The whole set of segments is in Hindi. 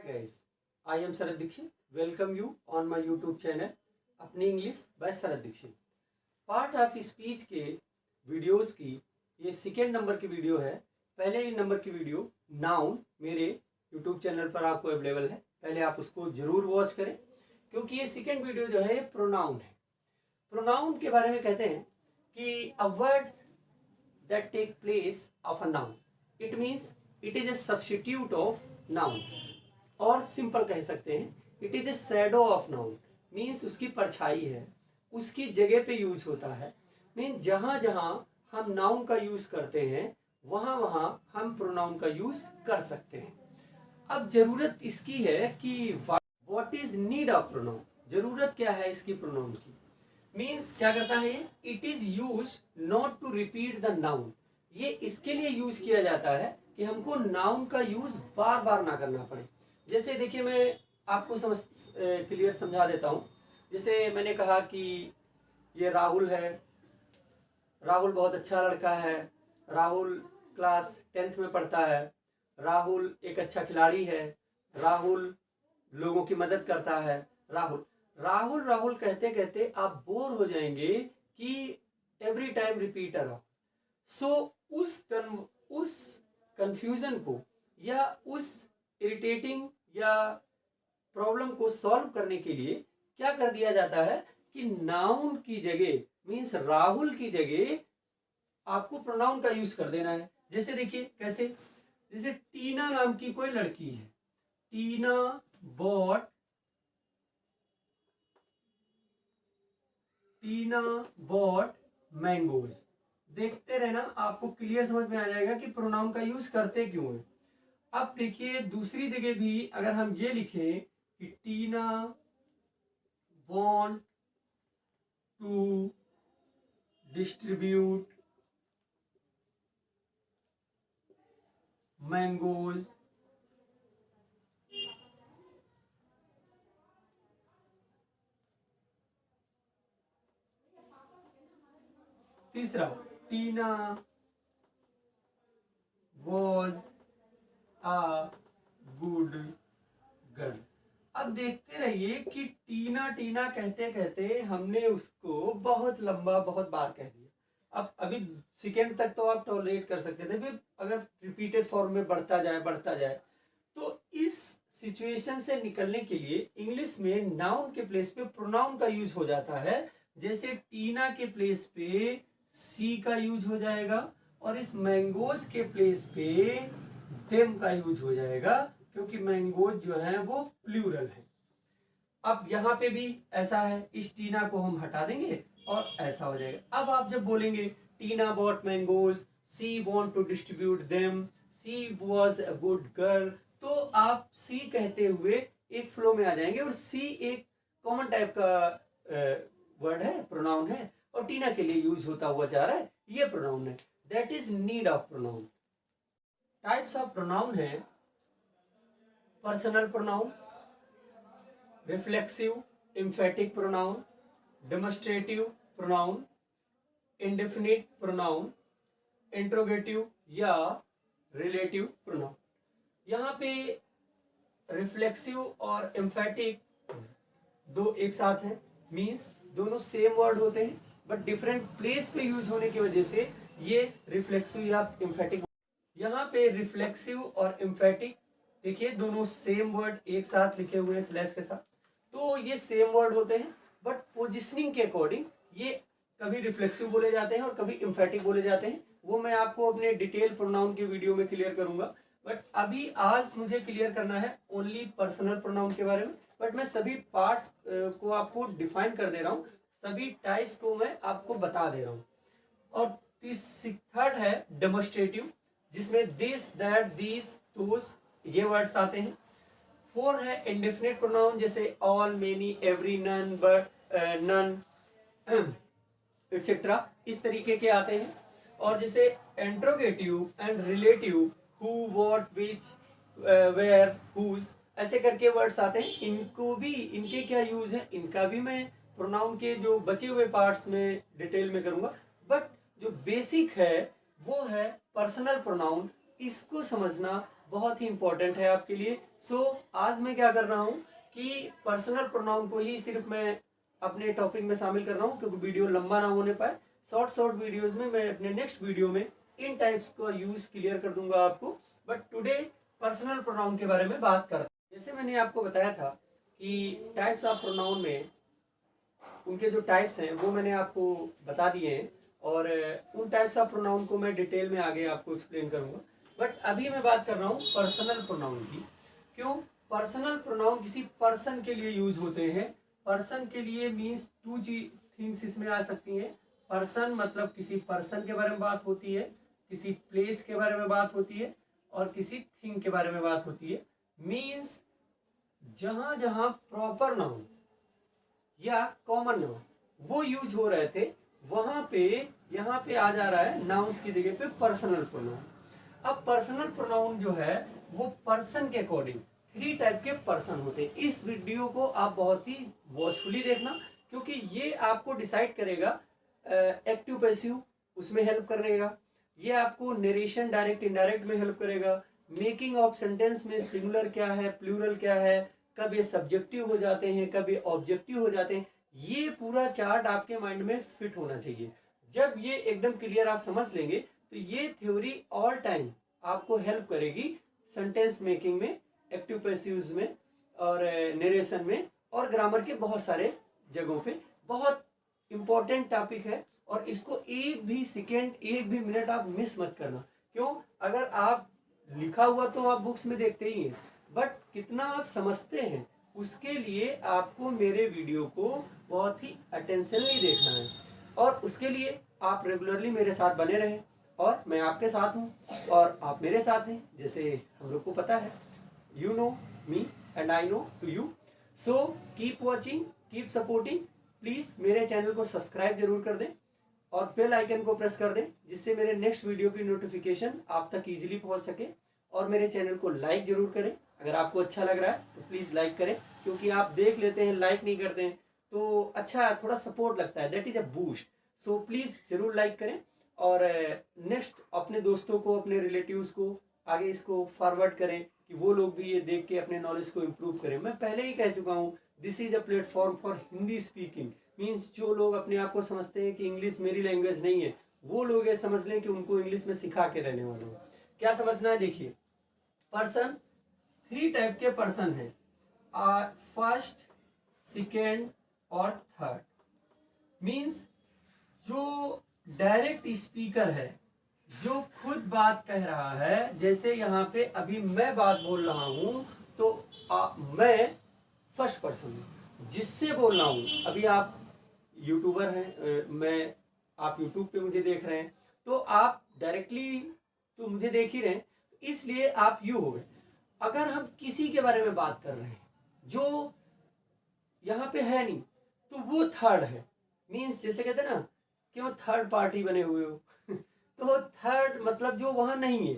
guys, I am Sharad Dixit. Welcome you on my YouTube channel अपनी English by Sharad Dikshit. Part of speech के वीडियोस की ये सेकेंड नंबर की वीडियो है। पहले ही नंबर की वीडियो नाउन मेरे YouTube चैनल पर आपको अवेलेबल है, पहले आप उसको जरूर वॉच करें क्योंकि ये सेकेंड वीडियो जो है प्रोनाउन है। प्रोनाउन के बारे में कहते हैं कि a word that take place of a noun, it means it is a substitute of noun, और सिंपल कह सकते हैं it is a shadow of noun, means उसकी परछाई है, उसकी जगह पे यूज होता है। मीन्स जहां जहां हम नाउन का यूज करते हैं वहां वहां हम प्रोनाउन का यूज कर सकते हैं। अब जरूरत इसकी है कि what is need of pronoun, जरूरत क्या है इसकी प्रोनाउन की। मीन्स क्या करता है ये, it is use not to repeat the noun, ये इसके लिए यूज किया जाता है कि हमको नाउन का यूज बार बार ना करना पड़े। जैसे देखिए मैं आपको क्लियर समझा देता हूँ। जैसे मैंने कहा कि ये राहुल है, राहुल बहुत अच्छा लड़का है, राहुल क्लास 10th में पढ़ता है, राहुल एक अच्छा खिलाड़ी है, राहुल लोगों की मदद करता है। राहुल राहुल राहुल कहते कहते आप बोर हो जाएंगे कि एवरी टाइम रिपीटर हो। सो उस कंफ्यूजन को या उस इरिटेटिंग या प्रॉब्लम को सॉल्व करने के लिए क्या कर दिया जाता है कि नाउन की जगह मीन्स राहुल की जगह आपको प्रोनाउन का यूज कर देना है। जैसे देखिए कैसे, जैसे टीना नाम की कोई लड़की है, टीना बॉट मैंगोज। देखते रहना, आपको क्लियर समझ में आ जाएगा कि प्रोनाउन का यूज करते क्यों है। अब देखिए दूसरी जगह भी अगर हम ये लिखें कि टीना वांट टू डिस्ट्रीब्यूट मैंगोज, तीसरा टीना वॉज अ गुड गर्ल। अब देखते रहिए कि टीना टीना कहते कहते हमने उसको बहुत लंबा बहुत बार कह दिया। अब अभी सेकेंड तक तो आप टॉलरेट कर सकते थे, फिर अगर रिपीटेड फॉर्म में बढ़ता जाए तो इस सिचुएशन से निकलने के लिए इंग्लिश में नाउन के प्लेस पे प्रोनाउन का यूज हो जाता है। जैसे टीना के प्लेस पे सी का यूज हो जाएगा और इस मैंगोज के प्लेस पे देम का यूज हो जाएगा क्योंकि मैंगोज जो है वो प्लूरल है। अब यहाँ पे भी ऐसा है, इस टीना को हम हटा देंगे और ऐसा हो जाएगा। अब आप जब बोलेंगे Tina bought mangoes, she want to distribute them, she was a good girl, तो आप सी कहते हुए एक फ्लो में आ जाएंगे और सी एक कॉमन टाइप का वर्ड है, प्रोनाउन है, और टीना के लिए यूज होता हुआ जा रहा है, ये प्रोनाउन है। That is need of pronoun. Types of pronoun है personal pronoun, reflexive emphatic pronoun, demonstrative pronoun, indefinite pronoun, interrogative या रिलेटिव प्रोनाउन। यहाँ पे रिफ्लेक्सिव और एम्फेटिक दो एक साथ हैं, मीन्स दोनों सेम वर्ड होते हैं बट डिफरेंट प्लेस पे यूज होने की वजह से ये रिफ्लेक्सिव या एम्फेटिक। यहाँ पे रिफ्लेक्सिव और एम्फेटिक देखिए दोनों सेम वर्ड एक साथ लिखे हुए हैं स्लैश के साथ, तो ये सेम वर्ड होते हैं बट पोजिशनिंग के अकॉर्डिंग ये कभी रिफ्लेक्सिव बोले जाते हैं और कभी एम्फेटिक बोले जाते हैं। वो मैं आपको अपने डिटेल प्रोनाउन के वीडियो में क्लियर करूंगा, बट अभी आज मुझे क्लियर करना है ओनली पर्सनल प्रोनाउन के बारे में। बट मैं सभी पार्ट्स को आपको डिफाइन कर दे रहा हूँ, सभी टाइप्स को मैं आपको बता दे रहा हूँ। और थर्ड है डेमोन्स्ट्रेटिव, जिसमें दिस दैट दीज दोस ये वर्ड्स आते हैं। 4 है इंडेफिनिट प्रोनाउन, जैसे all, many, every, none, but, none etcetera, इस तरीके के आते हैं। और जैसे interrogative and relative, who, what, which, where, whose, ऐसे करके वर्ड्स आते हैं। इनको भी, इनके क्या यूज है, इनका भी मैं प्रोनाउन के जो बचे हुए पार्ट्स में डिटेल में करूंगा, बट जो बेसिक है वो है पर्सनल प्रोनाउन। इसको समझना बहुत ही इंपॉर्टेंट है आपके लिए। सो आज मैं क्या कर रहा हूँ कि पर्सनल प्रोनाउन को ही सिर्फ मैं अपने टॉपिक में शामिल कर रहा हूँ, क्योंकि वीडियो लंबा ना होने पाए। शॉर्ट वीडियोस में मैं अपने नेक्स्ट वीडियो में इन टाइप्स का यूज क्लियर कर दूंगा आपको। बट टुडे पर्सनल प्रोनाउन के बारे में बात करते हैं। जैसे मैंने आपको बताया था कि टाइप्स ऑफ प्रोनाउन में उनके जो टाइप्स हैं वो मैंने आपको बता दिए हैं, और उन टाइप्स ऑफ प्रोनाउन को मैं डिटेल में आगे आपको एक्सप्लेन करूंगा। बट अभी मैं बात कर रहा हूँ पर्सनल प्रोनाउन की। क्यों? पर्सनल प्रोनाउन किसी पर्सन के लिए यूज होते हैं। पर्सन के लिए मीन्स टू थिंग्स इसमें आ सकती हैं। पर्सन मतलब किसी पर्सन के बारे में बात होती है, किसी प्लेस के बारे में बात होती है, और किसी थिंग के बारे में बात होती है। मीन्स जहां जहां प्रॉपर नाउन या कॉमन नाउन वो यूज हो रहे थे, वहां पे यहाँ पे आ जा रहा है नाउन्स की जगह पे पर्सनल प्रोनाउन। अब पर्सनल प्रोनाउन जो है वो पर्सन के अकॉर्डिंग 3 टाइप के पर्सन होते हैं। इस वीडियो को आप बहुत ही वॉचफुली देखना, क्योंकि ये आपको डिसाइड करेगा एक्टिव पैसिव उसमें हेल्प करेगा, ये आपको नरेशन डायरेक्ट इनडायरेक्ट में हेल्प करेगा, मेकिंग ऑफ सेंटेंस में सिंगुलर क्या है, प्लूरल क्या है, कब ये सब्जेक्टिव हो जाते हैं, कब ये ऑब्जेक्टिव हो जाते हैं। ये पूरा चार्ट आपके माइंड में फिट होना चाहिए। जब ये एकदम क्लियर आप समझ लेंगे तो ये थ्योरी ऑल टाइम आपको हेल्प करेगी सेंटेंस मेकिंग में, एक्टिव पैसिव्स में, और नरेशन में, और ग्रामर के बहुत सारे जगहों पे। बहुत इंपॉर्टेंट टॉपिक है, और इसको एक भी सेकेंड, एक भी मिनट आप मिस मत करना। क्यों? अगर आप लिखा हुआ तो आप बुक्स में देखते ही हैं, बट कितना आप समझते हैं उसके लिए आपको मेरे वीडियो को बहुत ही अटेंशनली देखना है, और उसके लिए आप रेगुलरली मेरे साथ बने रहें। और मैं आपके साथ हूँ और आप मेरे साथ हैं, जैसे हम लोग को पता है। You know me and I know to you. So keep watching, keep supporting. Please मेरे चैनल को सब्सक्राइब जरूर कर दें और बेल आइकन को प्रेस कर दें, जिससे मेरे नेक्स्ट वीडियो की नोटिफिकेशन आप तक इजीली पहुंच सके। और मेरे चैनल को लाइक जरूर करें। अगर आपको अच्छा लग रहा है तो प्लीज लाइक करें, क्योंकि आप देख लेते हैं लाइक नहीं करते हैं तो अच्छा थोड़ा सपोर्ट लगता है, that is a boost. So please जरूर लाइक करें, और नेक्स्ट अपने दोस्तों को, अपने रिलेटिव्स को आगे इसको फॉरवर्ड करें कि वो लोग भी ये देख के अपने नॉलेज को इम्प्रूव करें। मैं पहले ही कह चुका हूँ, this is a platform for Hindi speaking. Means जो लोग अपने आप को समझते हैं कि इंग्लिश मेरी लैंग्वेज नहीं है, वो लोग ये समझ लें कि उनको इंग्लिश में सिखा के रहने वाला हूँ। क्या समझना है? देखिए, पर्सन 3 टाइप के पर्सन है, फर्स्ट, सेकेंड और थर्ड। मीन्स जो डायरेक्ट स्पीकर है, जो खुद बात कह रहा है, जैसे यहाँ पे अभी मैं बात बोल रहा हूं तो मैं फर्स्ट पर्सन हूं जिससे बोल रहा हूं। अभी आप यूट्यूबर हैं, मैं आप यूट्यूब पे मुझे देख रहे हैं, तो आप डायरेक्टली तो मुझे देख ही रहे हैं, इसलिए आप यू हो गए। अगर हम किसी के बारे में बात कर रहे हैं जो यहाँ पे है नहीं, तो वो थर्ड है। मीन्स जैसे कहते हैं ना, क्यों थर्ड पार्टी बने हुए हो तो थर्ड मतलब जो वहां नहीं है,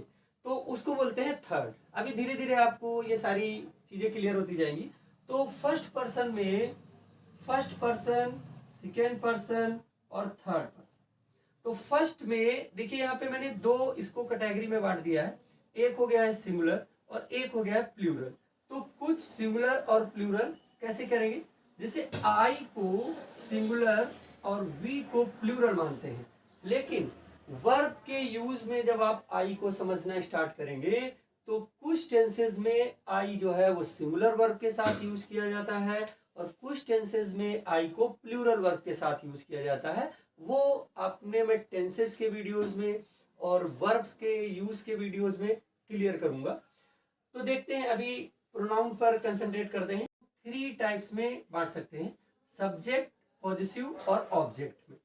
तो उसको बोलते हैं थर्ड। अभी धीरे धीरे आपको ये सारी चीजें क्लियर होती जाएंगी। तो फर्स्ट पर्सन में फर्स्ट पर्सन, सेकेंड पर्सन और थर्ड पर्सन। तो फर्स्ट में देखिए, यहाँ पे मैंने 2 इसको कैटेगरी में बांट दिया है। एक हो गया है सिंगुलर और एक हो गया है प्लूरल। तो कुछ सिंगुलर और प्लूरल कैसे करेंगे? जैसे आई को सिंगुलर और वी को प्लूरल मानते हैं, लेकिन वर्ब के यूज में जब आप आई को समझना स्टार्ट करेंगे तो कुछ टेंसेज में आई जो है वो सिंगुलर वर्ब के साथ यूज किया जाता है, और कुछ टेंसेज में आई को प्लूरल वर्ब के साथ यूज किया जाता है। वो अपने मैं टेंसेज के वीडियोस में और वर्ब्स के यूज के वीडियोस में क्लियर करूंगा। तो देखते हैं, अभी प्रोनाउन पर कंसंट्रेट करते हैं। 3 टाइप्स में बांट सकते हैं, सब्जेक्ट, पॉजिटिव और ऑब्जेक्ट में।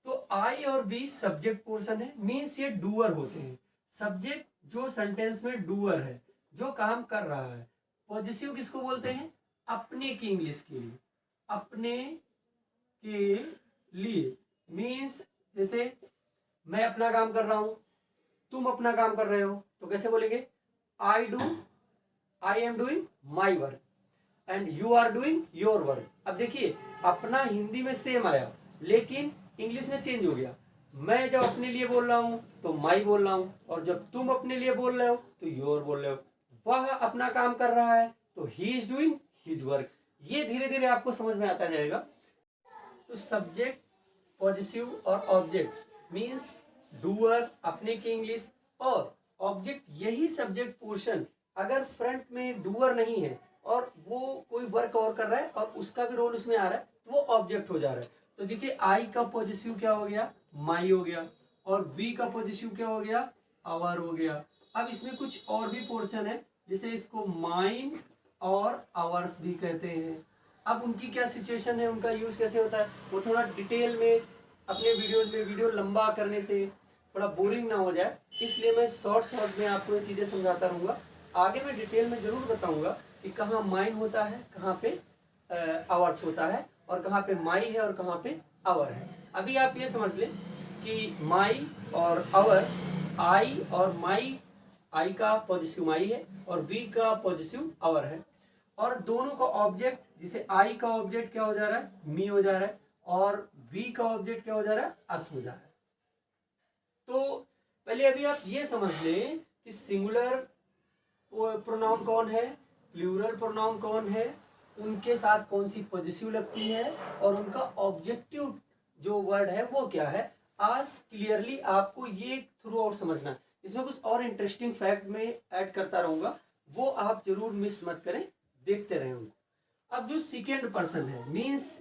तो आई और बी सब्जेक्ट पोर्शन है, मीन्स ये डूअर होते हैं। सब्जेक्ट जो सेंटेंस में डूअर है, जो काम कर रहा है। पॉजिटिव किसको बोलते हैं? अपने की इंग्लिश के लिए, अपने के लिए। मीन्स जैसे मैं अपना काम कर रहा हूं, तुम अपना काम कर रहे हो, तो कैसे बोलेंगे? I am doing my work and you are doing your work. अब देखिए, अपना हिंदी में सेम आया, लेकिन इंग्लिश में चेंज हो गया। मैं जब अपने लिए बोल रहा हूं तो माई बोल रहा हूं, और जब तुम अपने लिए बोल रहे हो तो योर बोल रहे हो। वह अपना काम कर रहा है, तो he is doing his work. ये धीरे धीरे आपको समझ में आता जाएगा। तो सब्जेक्ट, पॉजिटिव और ऑब्जेक्ट मीन्स डूअर अपने की इंग्लिश, और ऑब्जेक्ट यही सब्जेक्ट पोर्शन अगर फ्रंट में डूअर नहीं है और वो कोई वर्क और कर रहा है और उसका भी रोल उसमें आ रहा है, तो वो ऑब्जेक्ट हो जा रहा है। तो देखिए आई का पॉजिटिव क्या हो गया, माई हो गया, और वी का पॉजिटिव क्या हो गया, आवर हो गया। अब इसमें कुछ और भी पोर्शन है, जैसे इसको माइन और आवर्स भी कहते हैं। अब उनकी क्या सिचुएशन है, उनका यूज कैसे होता है, वो थोड़ा डिटेल में अपने वीडियोज में, वीडियो लंबा करने से थोड़ा बोरिंग ना हो जाए, इसलिए मैं शॉर्ट में आपको ये चीजें समझाता रहूंगा। आगे मैं डिटेल में जरूर बताऊंगा कि कहाँ माइन होता है, कहाँ पे आवर्स होता है, और कहाँ पे माई है और कहाँ पे आवर है। अभी आप ये समझ लें कि माई और आवर, आई और माई, आई का पॉजिटिव माई है और वी का पॉजिटिव आवर है, और दोनों का ऑब्जेक्ट, जिसे आई का ऑब्जेक्ट क्या हो जा रहा है, मी हो जा रहा है, और वी का ऑब्जेक्ट क्या हो जा रहा है, अस हो जा रहा है। तो पहले अभी आप ये समझ लें कि सिंगुलर प्रोनाउन कौन है, प्लूरल प्रोनाउन कौन है, उनके साथ कौन सी पॉजिटिव लगती है, और उनका ऑब्जेक्टिव जो वर्ड है वो क्या है। आज क्लियरली आपको ये थ्रू आउट समझना है। इसमें कुछ और इंटरेस्टिंग फैक्ट में ऐड करता रहूंगा, वो आप जरूर मिस मत करें, देखते रहें उनको। अब जो सेकेंड पर्सन है, मीन्स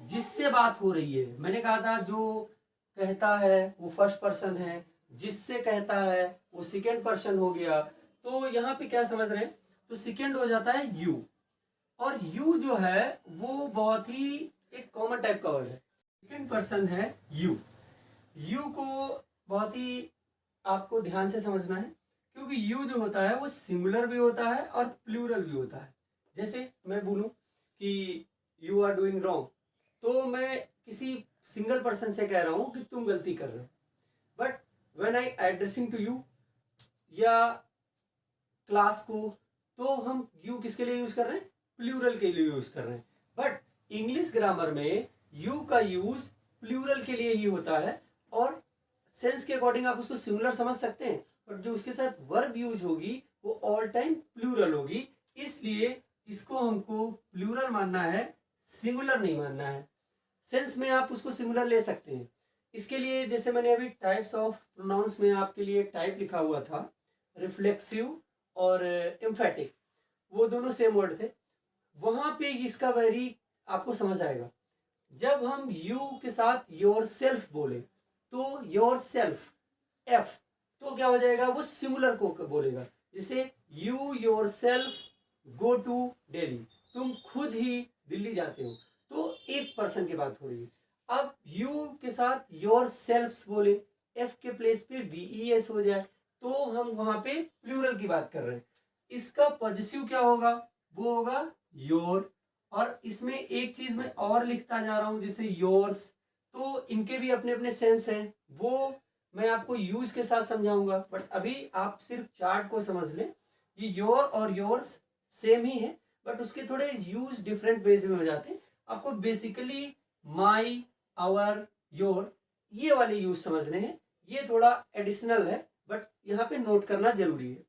जिससे बात हो रही है, मैंने कहा था जो कहता है वो फर्स्ट पर्सन है, जिससे कहता है वो सेकेंड पर्सन हो गया। तो यहाँ पे क्या समझ रहे हैं, तो सेकेंड हो जाता है यू, और यू जो है वो बहुत ही एक कॉमन टाइप का वर्ड है। सेकेंड पर्सन है यू। यू को बहुत ही आपको ध्यान से समझना है, क्योंकि यू जो होता है वो सिंगुलर भी होता है और प्लूरल भी होता है। जैसे मैं बोलूं कि यू आर डूइंग रॉन्ग, तो मैं किसी सिंगल पर्सन से कह रहा हूं कि तुम गलती कर रहे हो। But when I addressing to you या क्लास को, तो हम यू किसके लिए यूज कर रहे हैं, प्लूरल के लिए यूज कर रहे हैं। बट इंग्लिश ग्रामर में यू का यूज प्लूरल के लिए ही होता है, और सेंस के अकॉर्डिंग आप उसको सिंगुलर समझ सकते हैं, बट जो उसके साथ वर्ब यूज होगी वो ऑल टाइम प्लूरल होगी। इसलिए इसको हमको प्लूरल मानना है, सिंगुलर नहीं मानना है। सेंस में आप उसको सिंगुलर ले सकते हैं। इसके लिए जैसे मैंने अभी टाइप्स ऑफ प्रोनाउंस में आपके लिए टाइप लिखा हुआ था, रिफ्लेक्सिव और एम्फेटिक, वो दोनों सेम वर्ड थे। वहां पे इसका वेरी आपको समझ आएगा। जब हम यू के साथ योर सेल्फ बोले, तो योर सेल्फ एफ, तो क्या हो जाएगा, वो सिंगुलर को बोलेगा। जैसे you yourself go to Delhi, तुम खुद ही दिल्ली जाते हो, तो एक पर्सन की बात हो रही है। अब यू के साथ योर सेल्फ बोले, एफ के प्लेस पे वीईएस हो जाए, तो हम वहां पे प्लूरल की बात कर रहे हैं। इसका पॉजिटिव क्या होगा, वो होगा योर। और इसमें एक चीज मैं और लिखता जा रहा हूं, जैसे योर्स, तो इनके भी अपने अपने सेंस हैं, वो मैं आपको यूज के साथ समझाऊंगा। बट अभी आप सिर्फ चार्ट को समझ लें, ये योर और योर्स सेम ही है, बट उसके थोड़े यूज डिफरेंट वेज में हो जाते हैं। आपको बेसिकली माई, आवर, योर, ये वाले यूज समझने हैं। ये थोड़ा एडिशनल है, बट यहाँ पे नोट करना जरूरी है।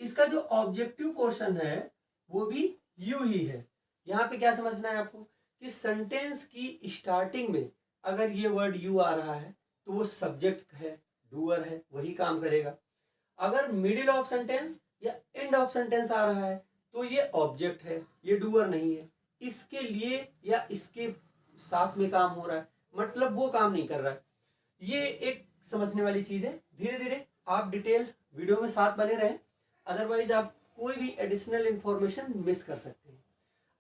इसका जो ऑब्जेक्टिव पोर्शन है वो भी यू ही है। यहाँ पे क्या समझना है आपको, कि सेंटेंस की स्टार्टिंग में अगर ये वर्ड यू आ रहा है तो वो सब्जेक्ट है, डूअर है, वही काम करेगा। अगर मिडिल ऑफ सेंटेंस या एंड ऑफ सेंटेंस आ रहा है तो ये ऑब्जेक्ट है, ये डूअर नहीं है। इसके लिए या इसके साथ में काम हो रहा है, मतलब वो काम नहीं कर रहा है। ये एक समझने वाली चीज है। धीरे धीरे आप डिटेल वीडियो में साथ बने रहें, अदरवाइज आप कोई भी एडिशनल इंफॉर्मेशन मिस कर सकते हैं।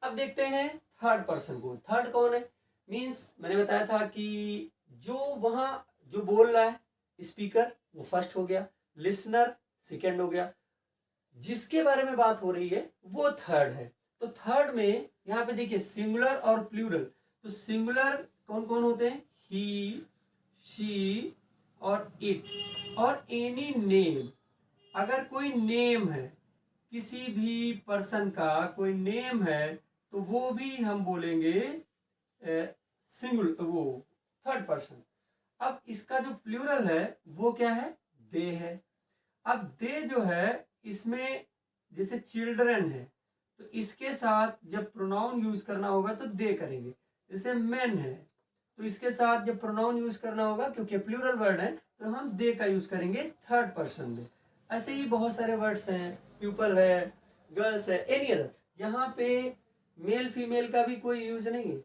अब देखते हैं थर्ड पर्सन को। थर्ड कौन है, मीन्स मैंने बताया था कि जो वहां जो बोल रहा है स्पीकर, वो फर्स्ट हो गया, लिसनर सेकेंड हो गया, जिसके बारे में बात हो रही है वो थर्ड है। तो थर्ड में यहाँ पे देखिए सिंगुलर और प्लूरल। तो सिंगुलर कौन कौन होते हैं, ही, शी और इट, और एनी नेम। अगर कोई नेम है, किसी भी पर्सन का कोई नेम है, तो वो भी हम बोलेंगे सिंगुलर, वो थर्ड पर्सन। अब इसका जो प्लूरल है वो क्या है, दे है। अब दे जो है, इसमें जैसे चिल्ड्रन है तो इसके साथ जब प्रोनाउन यूज करना होगा तो दे करेंगे। जैसे मेन है तो इसके साथ जब प्रोनाउन यूज करना होगा, क्योंकि प्लूरल वर्ड है तो हम दे का यूज करेंगे थर्ड पर्सन में। ऐसे ही बहुत सारे वर्ड्स हैं, पीपल है, गर्ल्स है, एनी अदर। यहाँ पे मेल फीमेल का भी कोई यूज नहीं है,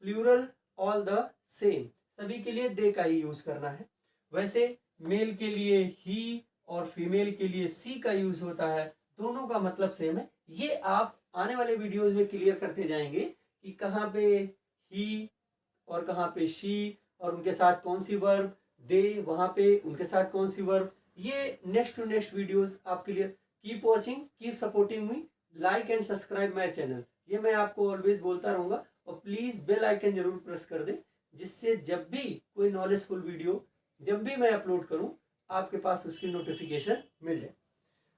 प्लूरल ऑल द सेम, सभी के लिए दे का ही यूज करना है। वैसे मेल के लिए ही और फीमेल के लिए सी का यूज होता है, दोनों का मतलब सेम है। ये आप आने वाले वीडियोस में क्लियर करते जाएंगे कि कहाँ पे ही और कहाँ पे शी और उनके साथ कौन सी वर्ब, दे वहां पे उनके साथ कौन सी वर्ब। ये नेक्स्ट टू नेक्स्ट वीडियोस आपके लिए। Keep watching, keep supporting me, like and subscribe my channel, ये मैं आपको ऑलवेज बोलता रहूंगा। और प्लीज बेल आइकन जरूर प्रेस कर दें, जिससे जब भी कोई नॉलेजफुल वीडियो जब भी मैं अपलोड करूं आपके पास उसकी नोटिफिकेशन मिल जाए।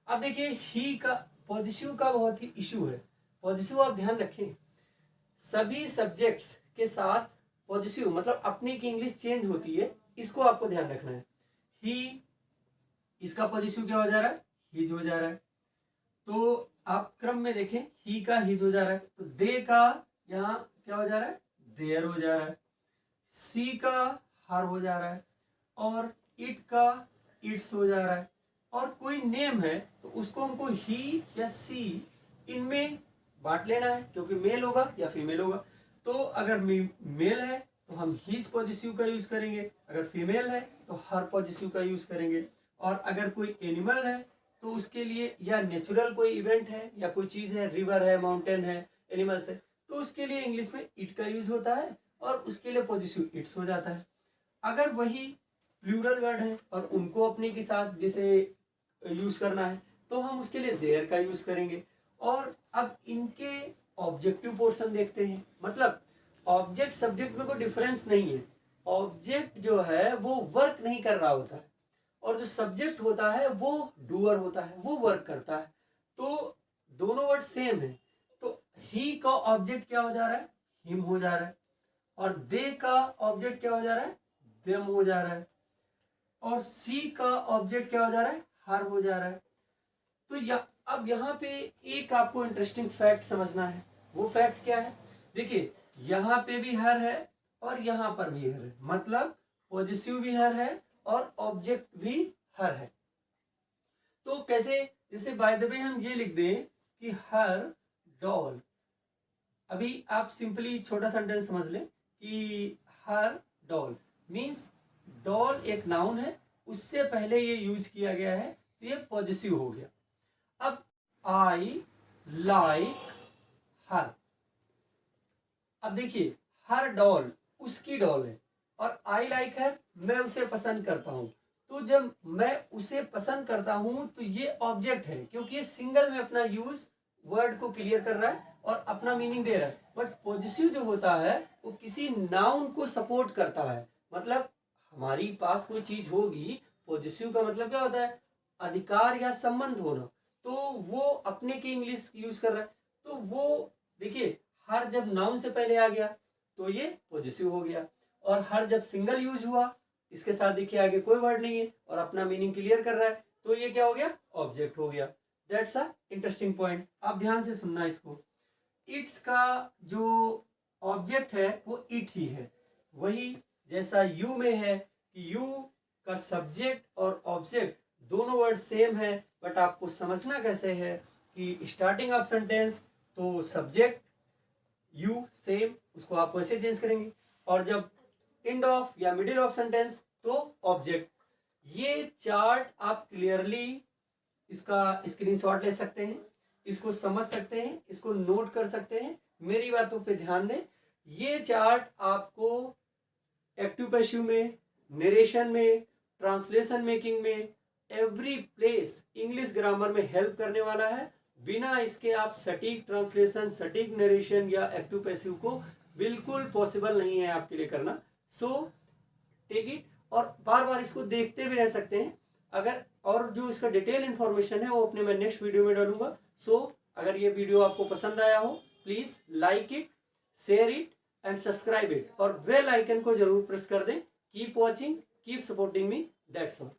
अब देखिए ही का पॉजिटिव का बहुत ही इशू है। पॉजिटिव आप ध्यान रखें, सभी सब्जेक्ट्स के साथ पॉजिटिव मतलब अपनी की इंग्लिश चेंज होती है, इसको आपको ध्यान रखना है। ही, इसका पॉजिटिव क्या हो जा रहा है, हिज हो जा रहा है। तो आप क्रम में देखें, ही का हिज हो जा रहा है, तो दे का यहाँ क्या हो जा रहा है, देयर हो जा रहा है। सी का हर हो जा रहा है, और इट का इट्स हो जा रहा है। और कोई नेम है तो उसको हमको ही या सी इनमें बांट लेना है, क्योंकि मेल होगा या फीमेल होगा। तो अगर मेल है तो हम हीज पॉजिटिव का यूज करेंगे, अगर फीमेल है तो हर पॉजिटिव का यूज करेंगे। और अगर कोई एनिमल है तो उसके लिए या नेचुरल कोई इवेंट है या कोई चीज है, रिवर है, माउंटेन है, एनिमल्स है, तो उसके लिए इंग्लिश में इट का यूज होता है और उसके लिए पॉजिटिव इट्स हो जाता है। अगर वही प्लूरल वर्ड है और उनको अपने के साथ जैसे यूज करना है तो हम उसके लिए देयर का यूज करेंगे। और अब इनके ऑब्जेक्टिव पोर्शन देखते हैं, मतलब ऑब्जेक्ट सब्जेक्ट में कोई डिफरेंस नहीं है। ऑब्जेक्ट जो है वो वर्क नहीं कर रहा होता है और जो सब्जेक्ट होता है वो डूअर होता है, वो वर्क करता है। तो दोनों वर्ड सेम है। तो ही का ऑब्जेक्ट क्या हो जा रहा है, हिम हो जा रहा है, और दे का ऑब्जेक्ट क्या हो जा रहा है, देम हो जा रहा है, और सी का ऑब्जेक्ट क्या हो जा रहा है, हर हो जा रहा है। तो अब यहाँ पे एक आपको इंटरेस्टिंग फैक्ट समझना है। वो फैक्ट क्या है, देखिए यहाँ पे भी हर है और यहाँ पर भी हर है, मतलब पॉजिटिव भी हर है और ऑब्जेक्ट भी हर है। तो कैसे, जैसे बाय द वे हम ये लिख दें कि हर डॉल। अभी आप सिंपली छोटा सेंटेंस समझ लें कि हर डॉल मीन्स डॉल एक नाउन है, उससे पहले ये यूज किया गया है तो ये पॉजिटिव हो गया। अब आई लाइक हर, अब देखिए हर डॉल उसकी डॉल है और आई लाइक हर मैं उसे पसंद करता हूं। तो जब मैं उसे पसंद करता हूं तो ये ऑब्जेक्ट है, क्योंकि ये सिंगल में अपना यूज वर्ड को क्लियर कर रहा है और अपना मीनिंग दे रहा है। बट पॉजिटिव जो होता है वो किसी नाउन को सपोर्ट करता है, मतलब हमारी पास कोई चीज होगी, पॉजिटिव का मतलब क्या होता है, अधिकार या संबंध होना, तो वो अपने की इंग्लिश यूज कर रहा है। तो वो देखिए हर जब नाउन से पहले आ गया तो ये पॉजिटिव हो गया, और हर जब सिंगल यूज हुआ, इसके साथ देखिए आगे कोई वर्ड नहीं है और अपना मीनिंग क्लियर कर रहा है, तो ये क्या हो गया, ऑब्जेक्ट हो गया। दैट्स अ इंटरेस्टिंग पॉइंट, आप ध्यान से सुनना इसको। इट्स का जो ऑब्जेक्ट है वो इट ही है, वही जैसा यू में है कि यू का सब्जेक्ट और ऑब्जेक्ट दोनों वर्ड सेम है, बट आपको समझना कैसे है कि स्टार्टिंग ऑफ सेंटेंस तो सब्जेक्ट यू सेम, उसको आप वैसे चेंज करेंगे, और जब एंड ऑफ या मिडिल ऑफ सेंटेंस तो ऑब्जेक्ट। ये चार्ट आप क्लियरली इसका स्क्रीनशॉट ले सकते हैं, इसको समझ सकते हैं, इसको नोट कर सकते हैं, मेरी बातों पे ध्यान दें। ये चार्ट आपको एक्टिव पैसिव में, नरेशन में, ट्रांसलेशन मेकिंग में, एवरी प्लेस इंग्लिश ग्रामर में हेल्प करने वाला है। बिना इसके आप सटीक ट्रांसलेशन, सटीक नरेशन या एक्टिव पैसिव को बिल्कुल पॉसिबल नहीं है आपके लिए करना। सो टेक इट, और बार बार इसको देखते भी रह सकते हैं। अगर और जो इसका डिटेल इंफॉर्मेशन है वो अपने मैं नेक्स्ट वीडियो में डालूंगा। सो अगर ये वीडियो आपको पसंद आया हो please like it, share it and subscribe it, और बेल आइकन को जरूर प्रेस कर दें। Keep watching, keep supporting me, that's all.